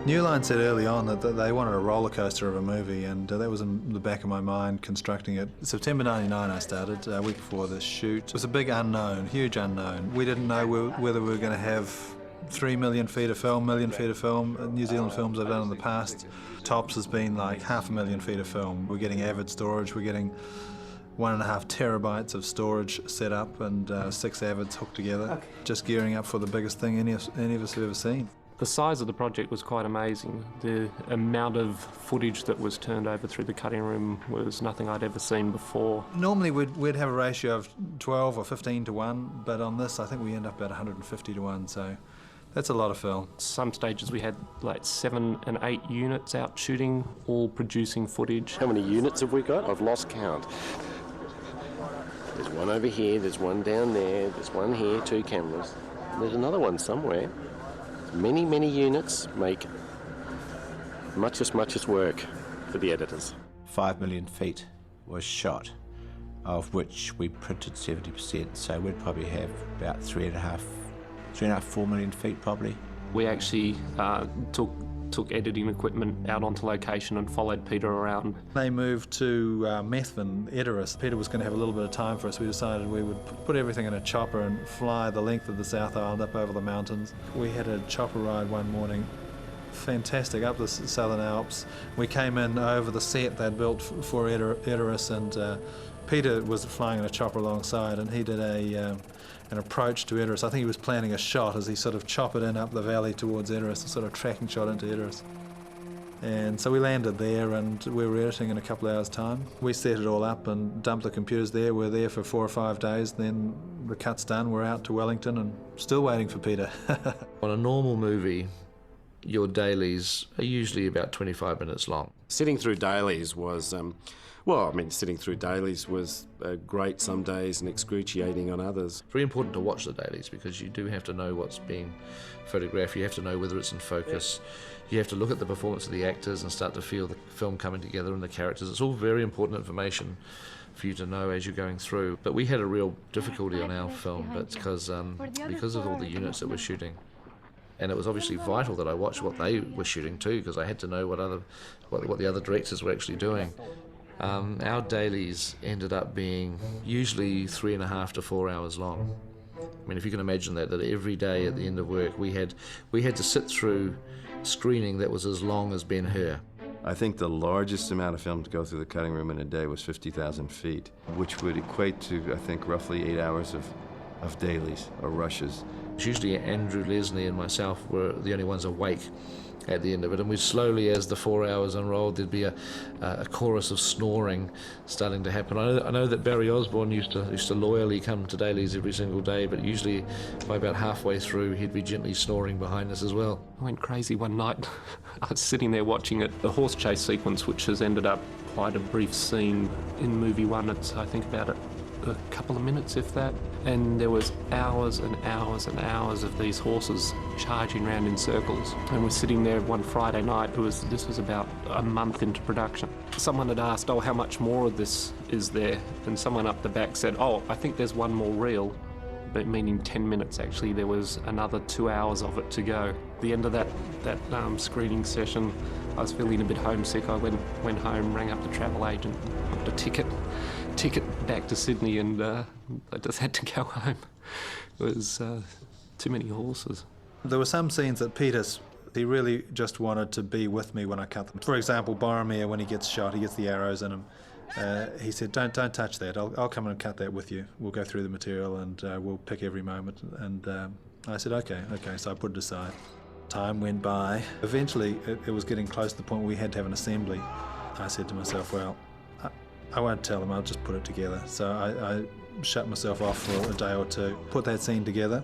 New Line said early on that they wanted a roller coaster of a movie, and that was in the back of my mind constructing it. September '99 I started, a week before the shoot. It was a big unknown, huge unknown. We didn't know whether we were going to have 3 million feet of film, million feet of film. New Zealand films I've done in the past, tops has been like 500,000 feet of film. We're getting avid storage, we're getting 1.5 terabytes of storage set up and 6 avids hooked together. Okay. Just gearing up for the biggest thing any of us have ever seen. The size of the project was quite amazing. The amount of footage that was turned over through the cutting room was nothing I'd ever seen before. Normally we'd have a ratio of 12 or 15 to 1, but on this I think we end up at 150 to 1, so that's a lot of film. Some stages we had like 7 and 8 units out shooting, all producing footage. How many units have we got? I've lost count. There's one over here, there's one down there, there's one here, 2 cameras. There's another one somewhere. Many, many units make much as work for the editors. 5 million feet was shot, of which we printed 70%, so we'd probably have about 3.5, 4 million feet probably. We actually took editing equipment out onto location and followed Peter around. They moved to Methven, Editorial. Peter was going to have a little bit of time for us. We decided we would put everything in a chopper and fly the length of the South Island up over the mountains. We had a chopper ride one morning, fantastic, up the Southern Alps. We came in over the set they'd built for Editorial, and Peter was flying in a chopper alongside, and he did an approach to Editorial. I think he was planning a shot as he sort of choppered in up the valley towards Editorial, a sort of tracking shot into Editorial. And so we landed there and we were editing in a couple of hours' time. We set it all up and dumped the computers there. We're there for 4 or 5 days, then the cut's done, we're out to Wellington and still waiting for Peter. On a normal movie, your dailies are usually about 25 minutes long. Sitting through dailies was, sitting through dailies was great some days and excruciating on others. It's very important to watch the dailies because you do have to know what's being photographed, you have to know whether it's in focus, you have to look at the performance of the actors and start to feel the film coming together and the characters. It's all very important information for you to know as you're going through. But we had a real difficulty on our film, but because of all the units that we're shooting. And it was obviously vital that I watched what they were shooting too, because I had to know what the other directors were actually doing. Our dailies ended up being usually 3.5 to 4 hours long. I mean, if you can imagine that every day at the end of work we had to sit through screening that was as long as Ben-Hur. I think the largest amount of film to go through the cutting room in a day was 50,000 feet, which would equate to, I think, roughly 8 hours of dailies or rushes. Usually Andrew, Leslie and myself were the only ones awake at the end of it, and we slowly, as the 4 hours unrolled, there'd be a chorus of snoring starting to happen. I know that Barry Osborne used to loyally come to dailies every single day, but usually by about halfway through he'd be gently snoring behind us as well. I went crazy one night. I was sitting there watching it, the horse chase sequence, which has ended up quite a brief scene in movie 1. It's, I think, about a couple of minutes, if that, and there was hours and hours and hours of these horses charging around in circles. And we're sitting there one Friday night. This was about a month into production. Someone had asked, "Oh, how much more of this is there?" And someone up the back said, "Oh, I think there's one more reel," but meaning 10 minutes. Actually, there was another 2 hours of it to go. At the end of that screening session, I was feeling a bit homesick. I went home, rang up the travel agent, booked a ticket back to Sydney, and I just had to go home. It was too many horses. There were some scenes that he really just wanted to be with me when I cut them. For example, Boromir, when he gets shot, he gets the arrows in him. He said, don't touch that, I'll come and cut that with you. We'll go through the material and we'll pick every moment. And I said, okay, so I put it aside. Time went by. Eventually, it was getting close to the point where we had to have an assembly. I said to myself, well, I won't tell them, I'll just put it together. So I shut myself off for a day or two, put that scene together,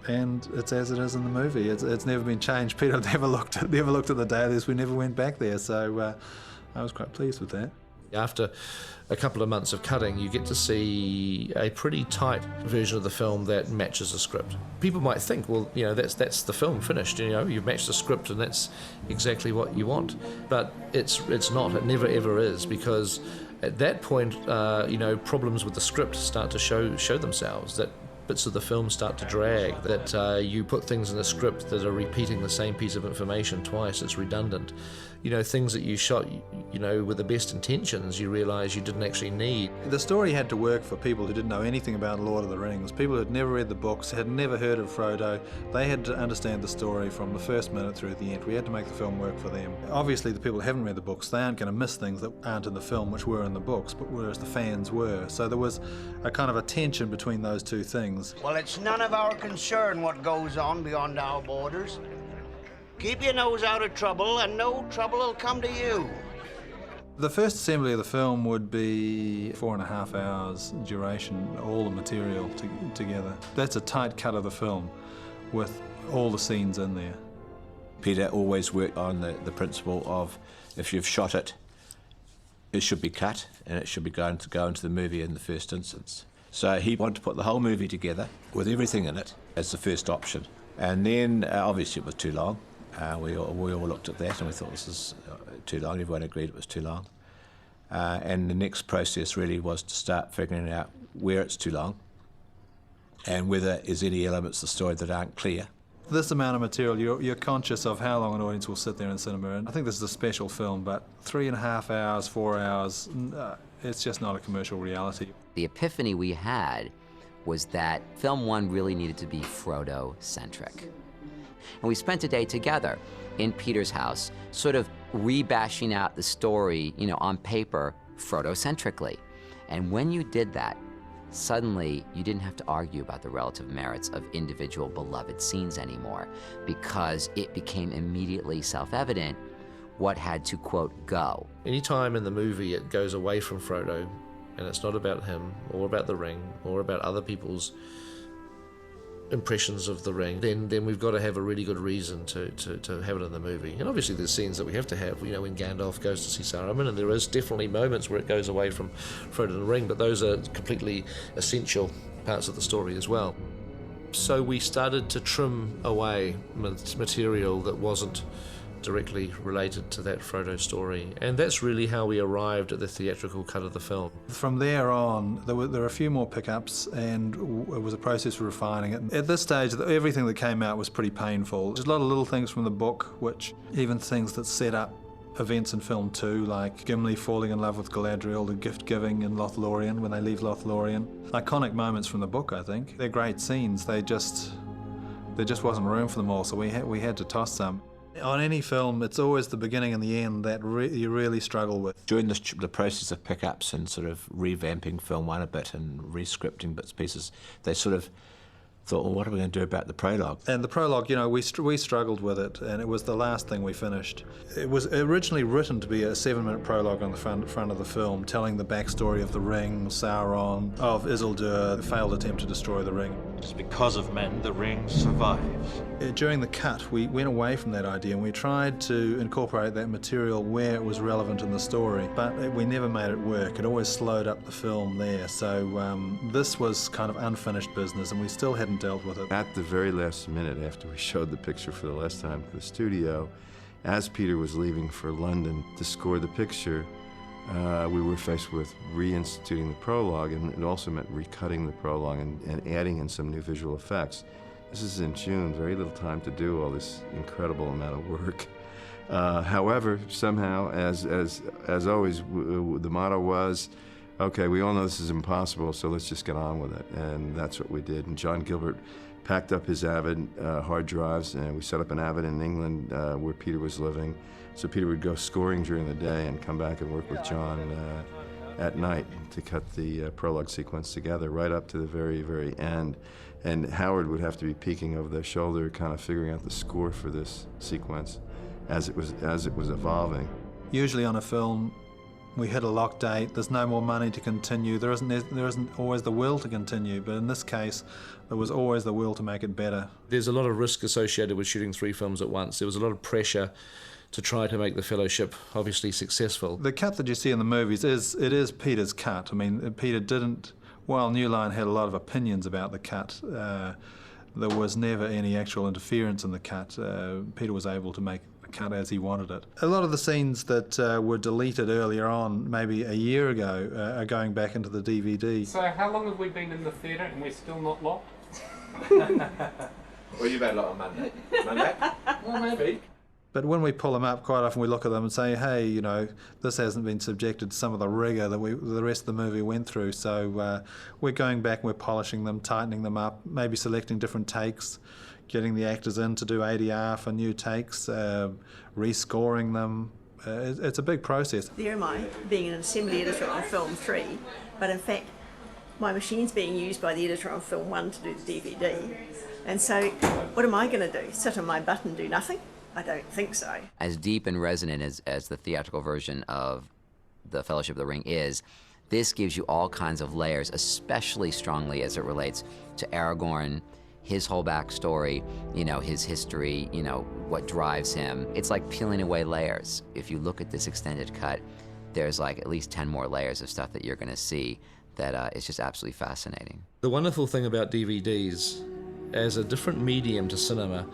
and it's as it is in the movie. It's never been changed. Peter never looked at the dailies. We never went back there, so I was quite pleased with that. After a couple of months of cutting, you get to see a pretty tight version of the film that matches the script. People might think, well, that's the film finished. You've matched the script and that's exactly what you want. But it's not. It never ever is, because at that point, problems with the script start to show themselves. That bits of the film start to drag, that you put things in the script that are repeating the same piece of information twice, it's redundant. You know, things that you shot, you know, with the best intentions, you realise you didn't actually need. The story had to work for people who didn't know anything about Lord of the Rings. People who had never read the books, had never heard of Frodo. They had to understand the story from the first minute through the end. We had to make the film work for them. Obviously, the people who haven't read the books, they aren't going to miss things that aren't in the film, which were in the books, but whereas the fans were. So there was a kind of a tension between those two things. Well, it's none of our concern what goes on beyond our borders. Keep your nose out of trouble, and no trouble will come to you. The first assembly of the film would be 4.5 hours duration, all the material together. That's a tight cut of the film with all the scenes in there. Peter always worked on the principle of, if you've shot it, it should be cut and it should be going to go into the movie in the first instance. So he wanted to put the whole movie together with everything in it as the first option. And then obviously it was too long. We all looked at that and we thought this is too long. Everyone agreed it was too long. And the next process really was to start figuring out where it's too long and whether there's any elements of the story that aren't clear. This amount of material, you're conscious of how long an audience will sit there in cinema. And I think this is a special film, but 3.5 hours, 4 hours, it's just not a commercial reality. The epiphany we had was that film one really needed to be Frodo-centric. And we spent a day together in Peter's house, sort of rebashing out the story, you know, on paper, Frodo-centrically. And when you did that, suddenly you didn't have to argue about the relative merits of individual beloved scenes anymore, because it became immediately self-evident what had to, quote, go. Anytime in the movie it goes away from Frodo, and it's not about him, or about the ring, or about other people's impressions of the ring, then we've got to have a really good reason to have it in the movie. And obviously there's scenes that we have to have, you know, when Gandalf goes to see Saruman, and there is definitely moments where it goes away from Frodo and the ring, but those are completely essential parts of the story as well. So we started to trim away material that wasn't directly related to that Frodo story, and that's really how we arrived at the theatrical cut of the film. From there on, there were a few more pickups, and it was a process for refining it. At this stage, everything that came out was pretty painful. There's a lot of little things from the book, which even things that set up events in film too, like Gimli falling in love with Galadriel, the gift giving in Lothlorien when they leave Lothlorien. Iconic moments from the book, I think. They're great scenes. There just wasn't room for them all, so we had to toss some. On any film, it's always the beginning and the end that you really struggle with. During the process of pickups and sort of revamping film one a bit and re-scripting bits and pieces, they sort of thought, well, what are we going to do about the prologue? And the prologue, you know, we struggled with it, and it was the last thing we finished. It was originally written to be a 7-minute prologue on the front of the film, telling the backstory of the ring, Sauron, of Isildur, the failed attempt to destroy the ring. It's because of men the ring survives. During the cut, we went away from that idea and we tried to incorporate that material where it was relevant in the story, but we never made it work. It always slowed up the film there, so this was kind of unfinished business and we still hadn't dealt with it. At the very last minute, after we showed the picture for the last time to the studio, as Peter was leaving for London to score the picture, we were faced with reinstituting the prologue, and it also meant recutting the prologue and adding in some new visual effects. This is in June, very little time to do all this incredible amount of work. However, somehow, as always, the motto was, okay, we all know this is impossible, so let's just get on with it. And that's what we did. And John Gilbert packed up his Avid hard drives, and we set up an Avid in England where Peter was living. So Peter would go scoring during the day and come back and work with John at night to cut the prologue sequence together right up to the very, very end. And Howard would have to be peeking over their shoulder, kind of figuring out the score for this sequence as it was evolving. Usually on a film, we hit a lock date, there's no more money to continue, there isn't always the will to continue, but in this case, there was always the will to make it better. There's a lot of risk associated with shooting 3 films at once. There was a lot of pressure to try to make the Fellowship obviously successful. The cut that you see in the movies is Peter's cut. I mean, Peter didn't, while New Line had a lot of opinions about the cut, there was never any actual interference in the cut. Peter was able to make cut as he wanted it. A lot of the scenes that were deleted earlier on, maybe a year ago, are going back into the DVD. So how long have we been in the theatre and we're still not locked? Well, you've had a lot on Monday. Monday? Well, maybe. But when we pull them up, quite often we look at them and say, hey, you know, this hasn't been subjected to some of the rigour that the rest of the movie went through. So we're going back and we're polishing them, tightening them up, maybe selecting different takes, getting the actors in to do ADR for new takes, rescoring them. It's a big process. There am I, being an assembly editor on film 3, but in fact my machine's being used by the editor on film 1 to do the DVD. And so what am I going to do? Sit on my butt and do nothing? I don't think so. As deep and resonant as the theatrical version of The Fellowship of the Ring is, this gives you all kinds of layers, especially strongly as it relates to Aragorn, his whole backstory, you know, his history, you know, what drives him. It's like peeling away layers. If you look at this extended cut, there's like at least 10 more layers of stuff that you're gonna see that is just absolutely fascinating. The wonderful thing about DVDs as a different medium to cinema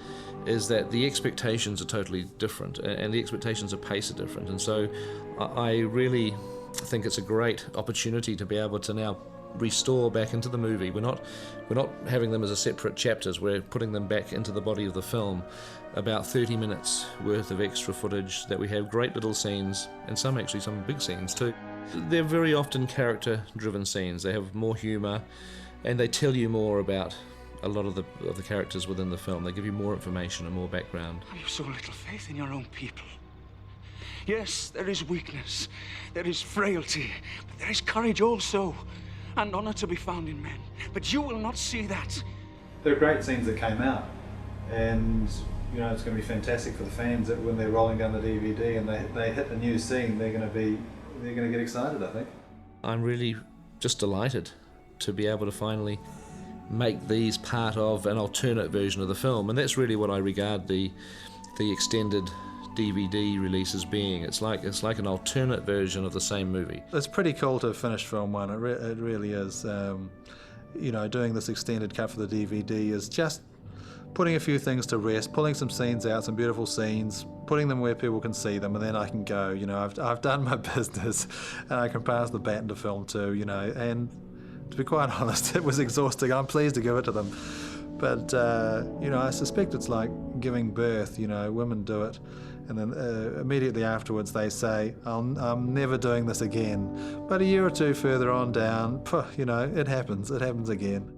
is that the expectations are totally different and the expectations of pace are different. And so I really think it's a great opportunity to be able to now restore back into the movie. We're not having them as a separate chapters, we're putting them back into the body of the film. About 30 minutes worth of extra footage that we have great little scenes, and some big scenes too. They're very often character-driven scenes. They have more humour and they tell you more about a lot of the characters within the film. They give you more information and more background. I have so little faith in your own people. Yes, there is weakness, there is frailty, but there is courage also, and honour to be found in men. But you will not see that. There are great scenes that came out, and you know it's going to be fantastic for the fans that when they're rolling down the DVD and they hit a new scene, they're going to get excited, I think. I'm really just delighted to be able to finally make these part of an alternate version of the film, and that's really what I regard the extended DVD release as being. It's like an alternate version of the same movie. It's pretty cool to finish film 1. It really is. You know, doing this extended cut for the DVD is just putting a few things to rest, pulling some scenes out, some beautiful scenes, putting them where people can see them, and then I can go, you know, I've done my business, and I can pass the baton to film 2, you know, and to be quite honest, it was exhausting. I'm pleased to give it to them. But, you know, I suspect it's like giving birth. You know, women do it, and then immediately afterwards they say, I'm never doing this again. But a year or two further on down, you know, it happens again.